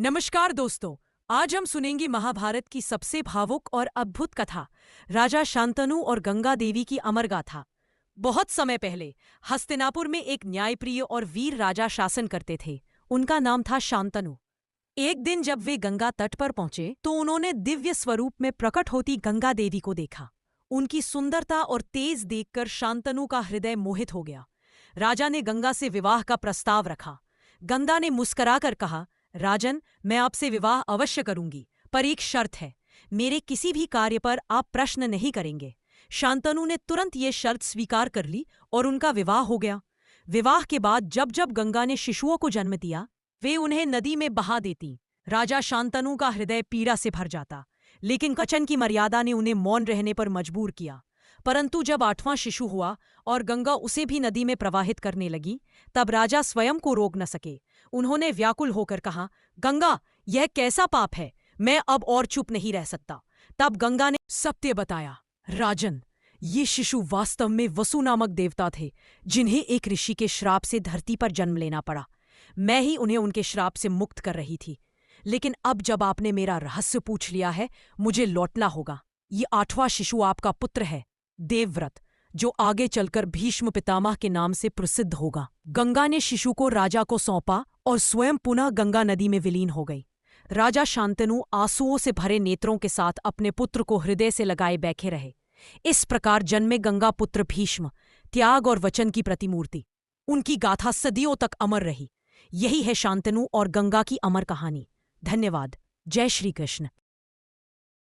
नमस्कार दोस्तों। आज हम सुनेंगे महाभारत की सबसे भावुक और अद्भुत कथा, राजा शांतनु और गंगा देवी की अमर गाथा। बहुत समय पहले हस्तिनापुर में एक न्यायप्रिय और वीर राजा शासन करते थे। उनका नाम था शांतनु। एक दिन जब वे गंगा तट पर पहुंचे तो उन्होंने दिव्य स्वरूप में प्रकट होती गंगा देवी को देखा। उनकी सुंदरता और तेज देखकर शांतनु का हृदय मोहित हो गया। राजा ने गंगा से विवाह का प्रस्ताव रखा। गंगा ने मुस्कुराकर कहा, राजन, मैं आपसे विवाह अवश्य करूंगी, पर एक शर्त है। मेरे किसी भी कार्य पर आप प्रश्न नहीं करेंगे। शांतनु ने तुरंत ये शर्त स्वीकार कर ली और उनका विवाह हो गया। विवाह के बाद जब जब गंगा ने शिशुओं को जन्म दिया, वे उन्हें नदी में बहा देती। राजा शांतनु का हृदय पीड़ा से भर जाता, लेकिन वचन की मर्यादा ने उन्हें मौन रहने पर मजबूर किया। परंतु जब 8वां शिशु हुआ और गंगा उसे भी नदी में प्रवाहित करने लगी, तब राजा स्वयं को रोक न सके। उन्होंने व्याकुल होकर कहा, गंगा, यह कैसा पाप है? मैं अब और चुप नहीं रह सकता। तब गंगा ने सत्य बताया, राजन, ये शिशु वास्तव में वसु नामक देवता थे, जिन्हें एक ऋषि के श्राप से धरती पर जन्म लेना पड़ा। मैं ही उन्हें उनके श्राप से मुक्त कर रही थी, लेकिन अब जब आपने मेरा रहस्य पूछ लिया है, मुझे लौटना होगा। ये 8वां शिशु आपका पुत्र है, देवव्रत, जो आगे चलकर भीष्म पितामह के नाम से प्रसिद्ध होगा। गंगा ने शिशु को राजा को सौंपा और स्वयं पुनः गंगा नदी में विलीन हो गई। राजा शांतनु आंसुओं से भरे नेत्रों के साथ अपने पुत्र को हृदय से लगाए बैठे रहे। इस प्रकार जन्मे गंगा पुत्र भीष्म, त्याग और वचन की प्रतिमूर्ति। उनकी गाथा सदियों तक अमर रही। यही है शांतनु और गंगा की अमर कहानी। धन्यवाद। जय श्री कृष्ण।